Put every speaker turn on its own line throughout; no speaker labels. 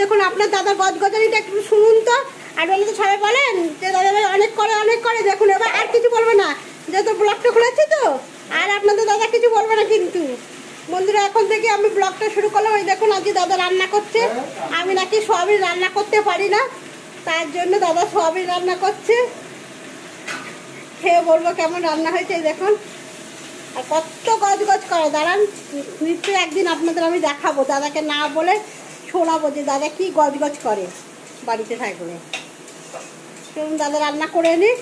দেখুন আপনার দাদা গজগজারিটা একটু শুনুন তো। আর বলে তো সবাই বলেন যে দাদা ভাই অনেক করে দেখুন এবার আর কিছু বলবে না, যেহেতু ব্লগটা খুলেছি তো আর আপনাদের দাদা কিছু বলবে না। কিন্তু বন্ধুরা এখন থেকে আমি ব্লগটা শুরু করলাম। ওই দেখুন আজকে দাদা রান্না করছে। আমি নাকি সবই রান্না করতে পারি না, তার জন্য দাদা সবই রান্না করছে। খেয়ে বলবো কেমন রান্না হয়েছে। এই দেখুন আর কত গজগজ করে, দাঁড়ান নিশ্চয়ই একদিন আপনাদের আমি দেখাবো, দাদাকে না বলে শোনাবো যে দাদা কি গজগজ করে বাড়িতে থাকলে। চলুন দাদা রান্না করে নিই।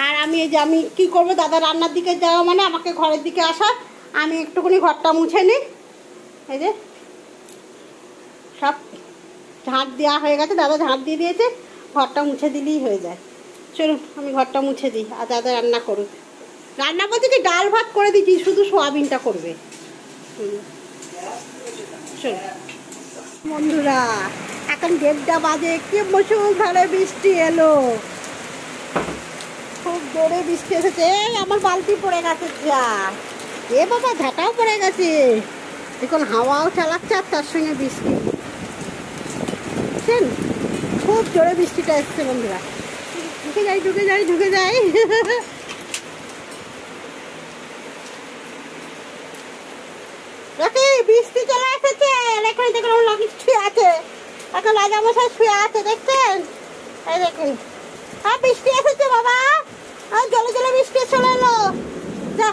আর আমি এই যে আমি কী করবো, দাদা রান্নার দিকে যাওয়া মানে আমাকে ঘরের দিকে আসা। আমি একটুখানি ঘরটা মুছে নিই। এই যে সব ঝাঁট দেওয়া হয়ে গেছে, দাদা ঝাঁট দিয়ে দিয়েছে, ঘরটা মুছে দিলেই হয়ে যায়। চলুন আমি ঘরটা মুছে দিই আর দাদা রান্না করুক। রান্না বলতে কি ডাল ভাত করে দিচ্ছি, শুধু সোয়াবিনটা করবে। চলুন বন্ধুরা এখন 1:30 বাজে, কি মুষলধারে বৃষ্টি এলো, খুব জোরে বৃষ্টি এসেছে। এই আমার বালতি পড়ে গেছে, যা এ বাবা ঝাঁটাও পড়ে গেছে। এখন হাওয়াও চালাচ্ছে আর তার সঙ্গে বৃষ্টি, বুঝছেন খুব জোরে বৃষ্টিটা এসছে। বন্ধুরা ঢুকে যাই বৃষ্টি চলে এসেছে। এখন দেখুন আমার লগি শুয়ে আছে, এখন রাজামশাই শুয়ে আছে, দেখছেন? এই দেখুন হ্যাঁ বৃষ্টি এসেছে বাবা, আর জলে বৃষ্টি চলে এলো। যা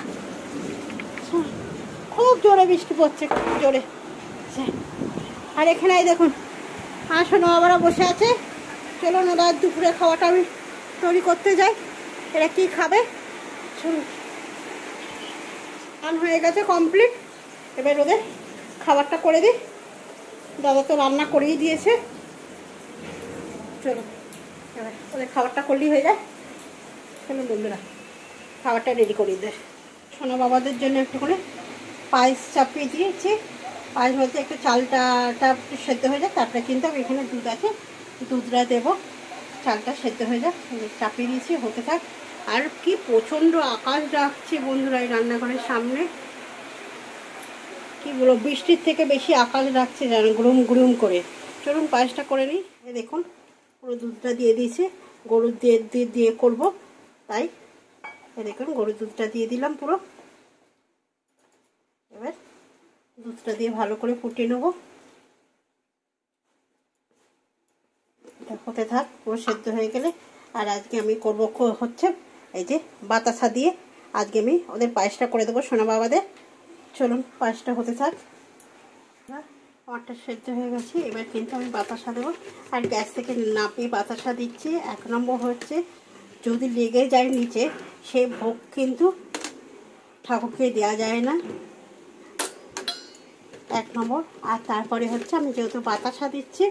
খুব জোরে বৃষ্টি পড়ছে, খুব জোরে। আর এখানে এই দেখুন আর শোনো বাবারা বসে আছে। চলুন ওরা দুপুরে খাওয়াটা আমি তৈরি করতে যাই। এরা কি খাবে চলুন। রান হয়ে গেছে কমপ্লিট, এবার ওদের খাবারটা করে দিই। দাদা তো রান্না করেই দিয়েছে। চলো এবার ওদের খাবারটা করলেই হয়ে যায়। চলুন বন্ধুরা খাবারটা রেডি করিয়ে দেয়। সোনা বাবাদের জন্য একটু করে পায়েস চাপিয়ে দিয়েছি। পায়েস বলতে একটু চালটা একটু সেদ্ধ হয়ে যায়, তারপরে কিন্তু আমি এখানে দুধ আছে, দুধটা দেবো, চালটা সেদ্ধ হয়ে যায়। চাপিয়ে দিয়েছি, হতে থাক। আর কি প্রচণ্ড আকাশ ডাকছে বন্ধুরা এই রান্নাঘরের সামনে, কি বলবো বৃষ্টির থেকে বেশি আকাশ ডাকছে জানো, গুড়ুম গুড়ুম করে। চলুন পায়েসটা করে নিই। এই দেখুন পুরো দুধটা দিয়ে দিয়েছি, গরুর দিয়ে করবো তাই। এই দেখুন গরুর দুধটা দিয়ে দিলাম পুরো। এবার দুধটা দিয়ে ভালো করে ফুটিয়ে নেবো, হতে থাক পুরো সেদ্ধ হয়ে গেলে। আর আজকে আমি করবো হচ্ছে এই যে বাতাসা দিয়ে আজকে আমি ওদের পায়েসটা করে দেবো সোনা বাবাদের। চলুন পায়েসটা হতে থাক। আমারটা সেদ্ধ হয়ে গেছে, এবার কিন্তু আমি বাতাসা দেবো। আর গ্যাস থেকে নামিয়ে বাতাসা দিচ্ছি। 1 নম্বর হচ্ছে যদি লেগে যায় নিচে, সেই ভোগ কিন্তু ঠাকুরকে দেওয়া যায় না, 1 নম্বর। আর তারপরে হচ্ছে আমি যেহেতু বাতাসা দিচ্ছি,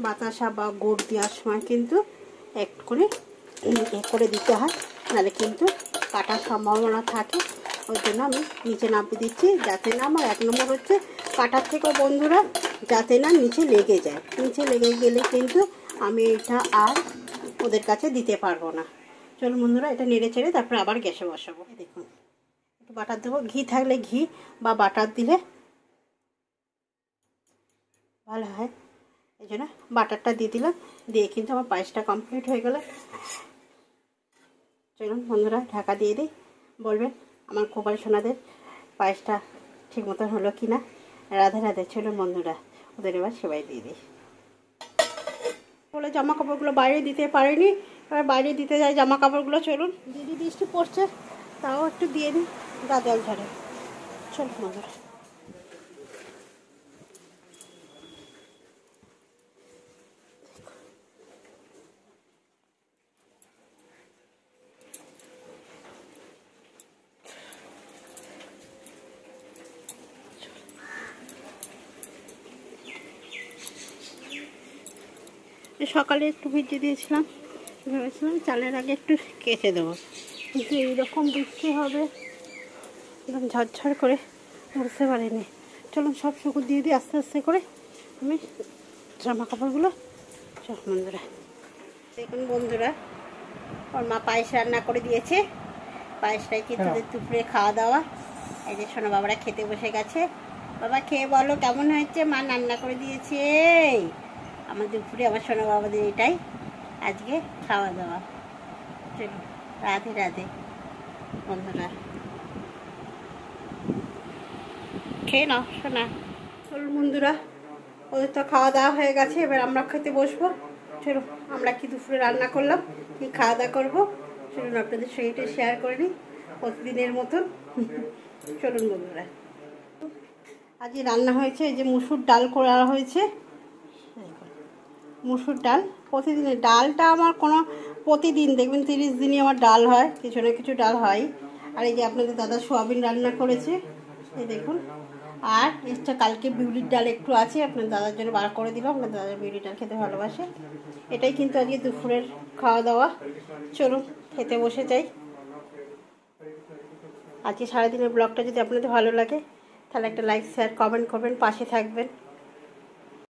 বাতাসা বা গুড় দেওয়ার সময় কিন্তু একটু করে করে দিতে হয়, নাহলে কিন্তু কাটার সম্ভাবনা থাকে। ওই জন্য আমি নিচে নামিয়ে দিচ্ছি, যাতে না আমার 1 নম্বর হচ্ছে কাটার থেকেও বন্ধুরা যাতে না নিচে লেগে যায়। নিচে লেগে গেলে কিন্তু আমি এটা আর ওদের কাছে দিতে পারবো না। চলুন বন্ধুরা এটা নেড়ে চেড়ে তারপরে আবার গ্যাসে বসাবো। দেখুন একটু বাটার দেবো, ঘি থাকলে ঘি বা বাটার দিলে ভালো হয়, এই জন্য বাটারটা দিয়ে দিলাম। দিয়ে কিন্তু আমার পায়েসটা কমপ্লিট হয়ে গেল। চলুন বন্ধুরা ঢাকা দিয়ে দিই, বলবেন আমার খোপার সোনাদের পায়েসটা ঠিক মতন হলো কি না। রাধে রাধে। চলুন বন্ধুরা ওদের এবার সেবাই দিয়ে দিই। বলে জামা কাপড়গুলো বাইরে দিতে পারিনি, এবার বাইরে দিতে যাই জামা কাপড়গুলো। চলুন দিদি বৃষ্টি পড়ছে তাও একটু দিয়ে দিই গা জল ঝরে। চলুন বন্ধুরা সকালে একটু ভিজিয়ে দিয়েছিলাম, ভেবেছিলাম চালের আগে একটু কেচে দেবো, কিন্তু এইরকম বৃষ্টি হবে একদম ঝরঝর করে বুঝতে পারিনি। চলুন সব শুকু দিয়ে দিই আস্তে আস্তে করে আমি জামা কাপড়গুলো। সব বন্ধুরা দেখুন বন্ধুরা ওর মা পায়েস রান্না করে দিয়েছে, পায়েসটাই কিন্তু দুপুরে খাওয়া দাওয়া। এই যে সোনা বাবারা খেতে বসে গেছে। বাবা খেয়ে বলো কেমন হয়েছে, মা রান্না করে দিয়েছে। আমার দুপুরে আমার সোনা বাবাদের এটাই আজকে খাওয়া দাওয়া। চলো রাধে রাধে বন্ধুরা, খেয়ে নাও সোনা। চলুন বন্ধুরা, ওদের তো খাওয়া দাওয়া হয়ে গেছে, এবার আমরা খেতে বসবো। চলো আমরা কি দুপুরে রান্না করলাম, কি খাওয়া দাওয়া করবো, চলুন আপনাদের সঙ্গে শেয়ার করে নিই প্রতিদিনের মতন। চলুন বন্ধুরা, আজকে রান্না হয়েছে এই যে মুসুর ডাল করা হয়েছে। মুসুর ডাল প্রতিদিনের ডালটা আমার কোনো প্রতিদিন দেখবেন 30 দিনই আমার ডাল হয়, কিছু না কিছু ডাল হয়। আর এই যে আপনাদের দাদা সোয়াবিন রান্না করেছে, এই দেখুন। আর এক্সট্রা কালকে বিউলির ডাল একটু আছে, আপনার দাদার জন্য বার করে দিলাম, আপনার দাদা বিউলির ডাল খেতে ভালোবাসে। এটাই কিন্তু আজকে দুপুরের খাওয়া দাওয়া। চলুন খেতে বসে যাই। আজকে সারাদিনের ব্লগটা যদি আপনাদের ভালো লাগে তাহলে একটা লাইক শেয়ার কমেন্ট করবেন, পাশে থাকবেন।